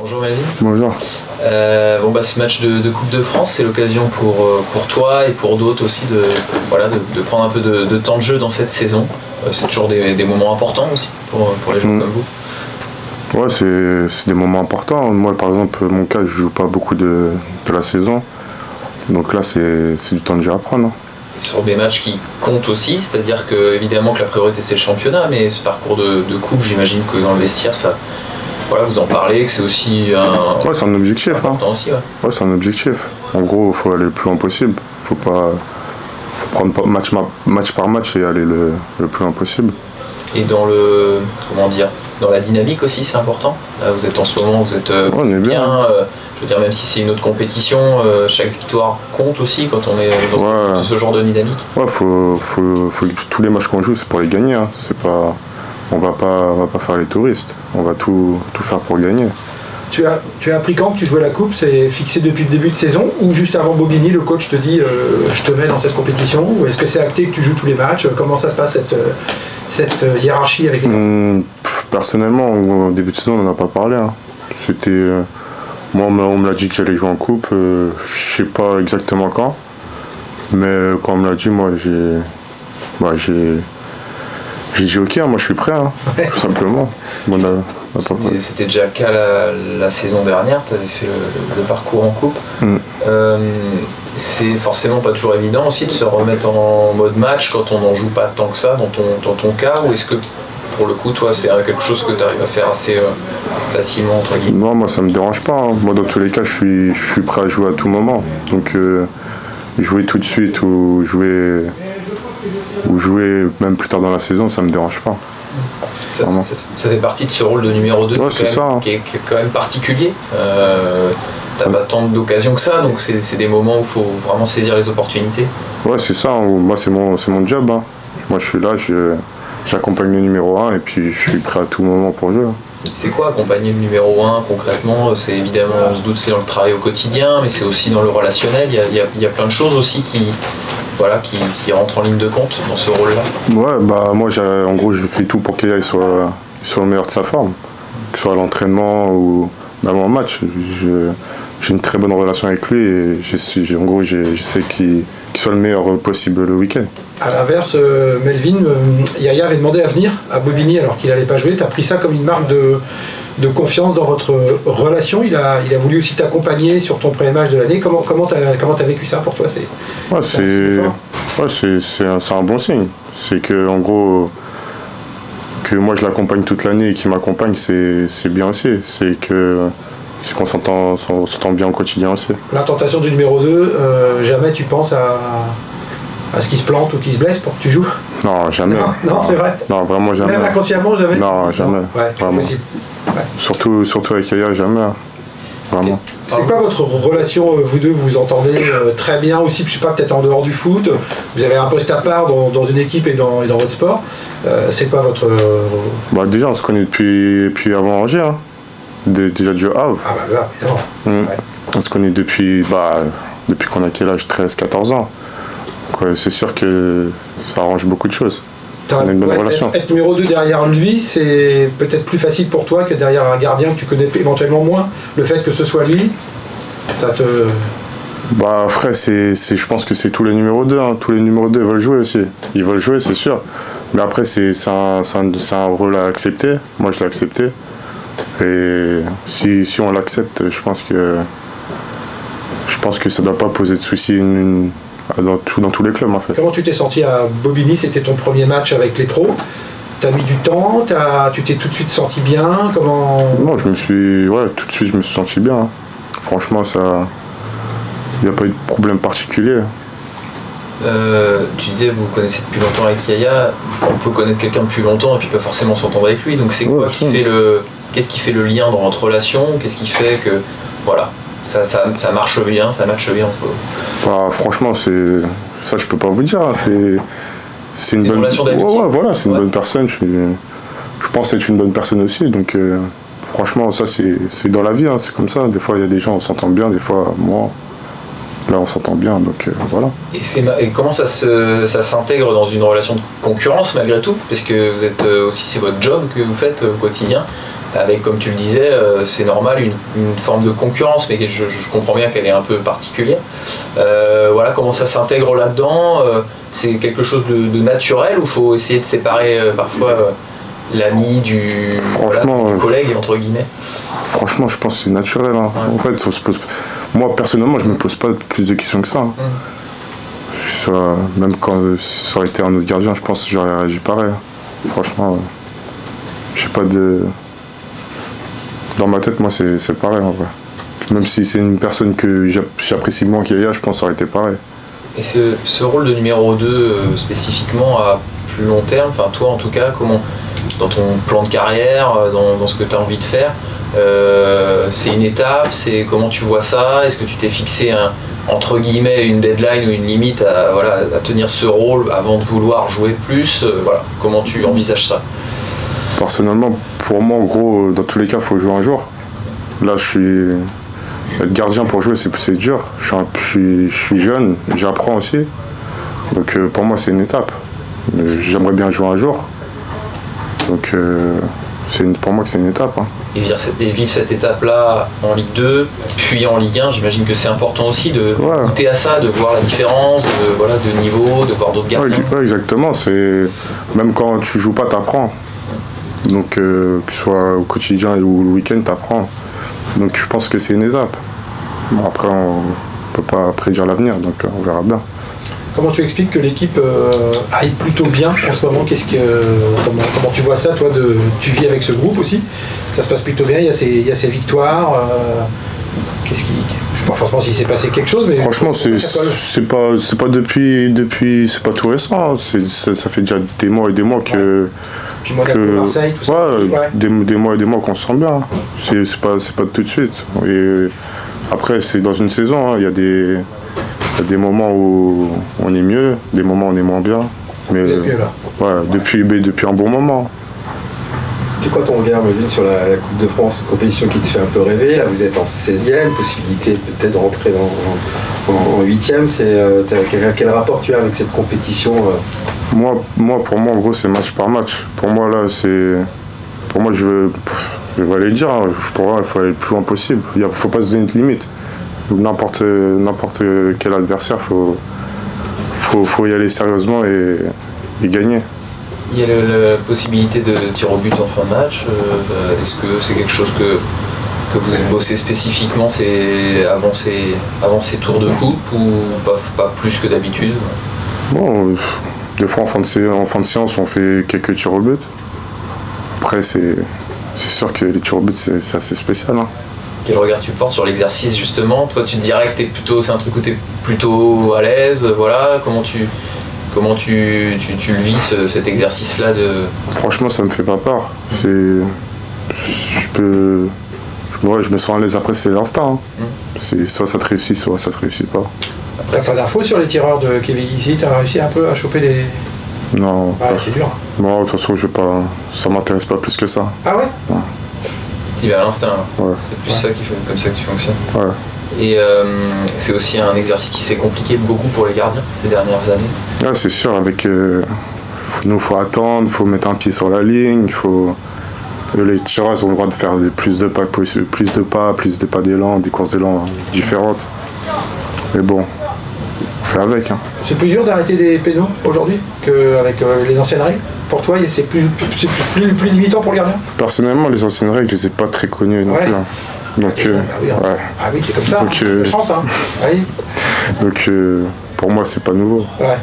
Bonjour Melvin. Bonjour. Ce match de Coupe de France, c'est l'occasion pour toi et pour d'autres aussi de prendre un peu de temps de jeu dans cette saison. C'est toujours des moments importants aussi pour les joueurs comme vous. Ouais, c'est des moments importants. Moi, par exemple, mon cas, je joue pas beaucoup de la saison. Donc là, c'est du temps de jeu à prendre. Sur des matchs qui comptent aussi, c'est-à-dire que évidemment que la priorité c'est le championnat, mais ce parcours de coupe, j'imagine que dans le vestiaire, ça, vous en parlez, que c'est aussi un... Ouais, c'est un objectif. Aussi, ouais, c'est un objectif. En gros, il faut aller le plus loin possible. Faut prendre match par match et aller le plus loin possible. Et dans dans la dynamique aussi, c'est important. Là, vous êtes en ce moment, vous êtes on est bien. Je veux dire, même si c'est une autre compétition, chaque victoire compte aussi quand on est dans ce genre de dynamique. Ouais, tous les matchs qu'on joue, c'est pour les gagner. On va pas faire les touristes. On va tout faire pour gagner. Tu as appris quand que tu jouais la coupe? C'est fixé depuis le début de saison ou juste avant Bobigny, le coach te dit je te mets dans cette compétition? Ou est-ce que c'est acté que tu joues tous les matchs? Comment ça se passe cette hiérarchie avec les Personnellement, au début de saison, on n'en a pas parlé. C'était moi, on me l'a dit que j'allais jouer en coupe. Je sais pas exactement quand, mais quand on me l'a dit, moi j'ai dit ok, moi je suis prêt, tout simplement. C'était déjà le cas la saison dernière, tu avais fait le parcours en coupe. C'est forcément pas toujours évident aussi de se remettre en mode match quand on n'en joue pas tant que ça dans ton cas, ou est-ce que pour le coup toi c'est quelque chose que tu arrives à faire assez facilement entre guillemets? Non, moi ça me dérange pas. Moi dans tous les cas je suis prêt à jouer à tout moment. Donc jouer tout de suite ou jouer même plus tard dans la saison, ça me dérange pas. Ça fait partie de ce rôle de numéro 2 qui est quand même particulier. T'as pas tant d'occasions que ça, donc c'est des moments où il faut vraiment saisir les opportunités. Ouais, c'est ça. Moi, c'est mon job. Moi, je suis là, j'accompagne le numéro 1 et puis je suis prêt à tout moment pour jouer. C'est quoi accompagner le numéro 1 concrètement? C'est évidemment, on se doute, c'est dans le travail au quotidien, mais c'est aussi dans le relationnel. Il y a plein de choses aussi qui rentrent en ligne de compte dans ce rôle-là. Ouais, moi, en gros, je fais tout pour qu'il soit au meilleur de sa forme, que ce soit à l'entraînement ou même en match. J'ai une très bonne relation avec lui et en gros, j'essaie qu'il soit le meilleur possible le week-end. À l'inverse, Melvin, Yaya avait demandé à venir à Bobigny alors qu'il n'allait pas jouer. Tu as pris ça comme une marque de confiance dans votre relation. Il a voulu aussi t'accompagner sur ton premier match de l'année. Comment t'as vécu ça pour toi? C'est un bon signe. C'est que en gros que moi je l'accompagne toute l'année et qu'il m'accompagne, c'est bien aussi. C'est qu'on s'entend bien au quotidien aussi. La tentation du numéro 2, jamais tu penses à ce qu'il se plante ou qu'il se blesse pour que tu joues? Non, jamais. Non, c'est vrai? Non, vraiment jamais. Même inconsciemment, jamais? Non, jamais. Ouais, vraiment. Ouais. Surtout avec Yaya, jamais. Vraiment. C'est quoi votre relation, vous deux? Vous vous entendez très bien aussi, je sais pas, peut-être en dehors du foot? Vous avez un poste à part dans une équipe et dans votre sport. C'est quoi votre... Déjà, on se connaît depuis avant Angers. Déjà du Havre. Ah là, évidemment. Ouais. On se connaît depuis qu'on a quel âge? 13-14 ans. Donc, c'est sûr que ça arrange beaucoup de choses. On a une bonne relation. Être numéro 2 derrière lui, c'est peut-être plus facile pour toi que derrière un gardien que tu connais éventuellement moins. Le fait que ce soit lui, ça te... Après, je pense que c'est tous les numéros 2. Tous les numéros 2 veulent jouer aussi. Ils veulent jouer, c'est sûr. Mais après, c'est un rôle à accepter. Moi, je l'ai accepté. Et si on l'accepte, je pense que ça ne doit pas poser de soucis dans tous les clubs en fait. Comment tu t'es senti à Bobigny? C'était ton premier match avec les pros. T'as mis du temps, tu t'es tout de suite senti bien? Comment... Non, tout de suite je me suis senti bien. Franchement, il n'y a pas eu de problème particulier. Tu disais vous connaissez depuis longtemps avec Yaya. On peut connaître quelqu'un depuis longtemps et puis pas forcément s'entendre avec lui. Donc c'est quoi qu'est-ce qui fait le lien dans votre relation? Qu'est-ce qui fait que ça marche bien, ça matche bien? Franchement, ça je peux pas vous dire. C'est une bonne relation d'amitié. Voilà, c'est une bonne personne. Je pense être une bonne personne aussi. Donc franchement, ça c'est dans la vie. C'est comme ça. Des fois il y a des gens on s'entend bien, des fois moi. Là, on s'entend bien, donc voilà. Et comment ça s'intègre dans une relation de concurrence malgré tout? Parce que vous êtes aussi, c'est votre job que vous faites au quotidien. avec, comme tu le disais, c'est normal, une forme de concurrence, mais je comprends bien qu'elle est un peu particulière. Voilà, comment ça s'intègre là-dedans, c'est quelque chose de naturel ou il faut essayer de séparer parfois l'ami du collègue, entre guillemets? Franchement, je pense que c'est naturel. Hein. Ouais. En fait, moi, personnellement, je me pose pas plus de questions que ça. Hein. Même quand ça aurait été un autre gardien, je pense que j'aurais réagi pareil. Franchement, j'ai pas de... Dans ma tête, moi, c'est pareil, en vrai. Même si c'est une personne que j'apprécie moins qu'Yaya, je pense que ça aurait été pareil. Et ce rôle de numéro 2, spécifiquement, à plus long terme, enfin toi en tout cas, comment, dans ton plan de carrière, dans ce que tu as envie de faire, c'est une étape, comment tu vois ça? Est-ce que tu t'es fixé entre guillemets une deadline ou une limite à tenir ce rôle avant de vouloir jouer plus? Comment tu envisages ça? Personnellement, pour moi, en gros, dans tous les cas, il faut jouer un jour. Là, être gardien pour jouer, c'est dur. Je suis jeune, j'apprends aussi. Donc pour moi, c'est une étape. J'aimerais bien jouer un jour. Donc pour moi, c'est une étape. Hein. Et vivre cette étape-là en Ligue 2, puis en Ligue 1, j'imagine que c'est important aussi de goûter à ça, de voir la différence, de niveau, de voir d'autres gardiens. Ouais, exactement. Même quand tu joues pas, tu apprends. Donc que ce soit au quotidien ou le week-end, tu apprends. Donc je pense que c'est une étape. Bon, après, on peut pas prédire l'avenir, donc on verra bien. Comment tu expliques que l'équipe aille plutôt bien en ce moment? Comment tu vois ça, toi? Tu vis avec ce groupe aussi. Ça se passe plutôt bien, il y a ces victoires. Je sais pas forcément s'il s'est passé quelque chose, mais... Franchement, c'est pas depuis c'est pas tout récent. Ça fait déjà des mois et des mois que... Puis Monaco, Marseille, tout ça. Des mois et des mois qu'on se sent bien. C'est pas tout de suite. Et après, c'est dans une saison. Il y a des moments où on est mieux, des moments où on est moins bien. Mais depuis un bon moment. C'est quoi ton regard, Melvin, sur la Coupe de France, une compétition qui te fait un peu rêver? Là, vous êtes en 16e, possibilité peut-être de rentrer en 8e. Quel rapport tu as avec cette compétition? Pour moi, en gros, c'est match par match. Pour moi, là, pour moi, je vais aller le dire. Hein. Pour moi, il faut aller le plus loin possible. Il ne faut pas se donner de limite. N'importe quel adversaire, faut y aller sérieusement et gagner. Il y a la possibilité de tir au but en fin de match. Est-ce que c'est quelque chose que vous avez bossé spécifiquement avant ces tours de coupe ou pas plus que d'habitude? Bon, des fois en fin de séance, on fait quelques tirs au but. Après, c'est sûr que les tirs au but, c'est assez spécial. Hein. Quel regard tu portes sur l'exercice justement? Toi, tu te dirais que c'est un truc où tu es plutôt à l'aise, Comment tu le vis, cet exercice-là Franchement, ça me fait pas peur. Je me sens à l'aise. Après, c'est l'instinct. Hein. Soit ça te réussit, soit ça te réussit pas. T'as pas d'infos sur les tireurs de Kevin ici? T'as réussi un peu à choper les... Non. C'est dur. Moi, de toute façon, ça m'intéresse pas plus que ça. Ah ouais? Il va à l'instinct. Ouais. C'est plus ça comme ça que tu fonctionnes. Ouais. Et c'est aussi un exercice qui s'est compliqué beaucoup pour les gardiens ces dernières années. Ouais, c'est sûr. Nous, faut attendre, il faut mettre un pied sur la ligne, les tireurs ont le droit de faire plus de pas d'élan, des courses d'élan différentes. Mais bon, on fait avec. Hein. C'est plus dur d'arrêter des pénaux aujourd'hui qu'avec les anciennes règles? Pour toi, c'est plus limitant pour le gardien? Personnellement, les anciennes règles, je les ai pas très connues non plus. Hein. Donc, Ah oui, c'est comme ça. Donc, chance, hein. Oui. Donc, pour moi, c'est pas nouveau. Ouais.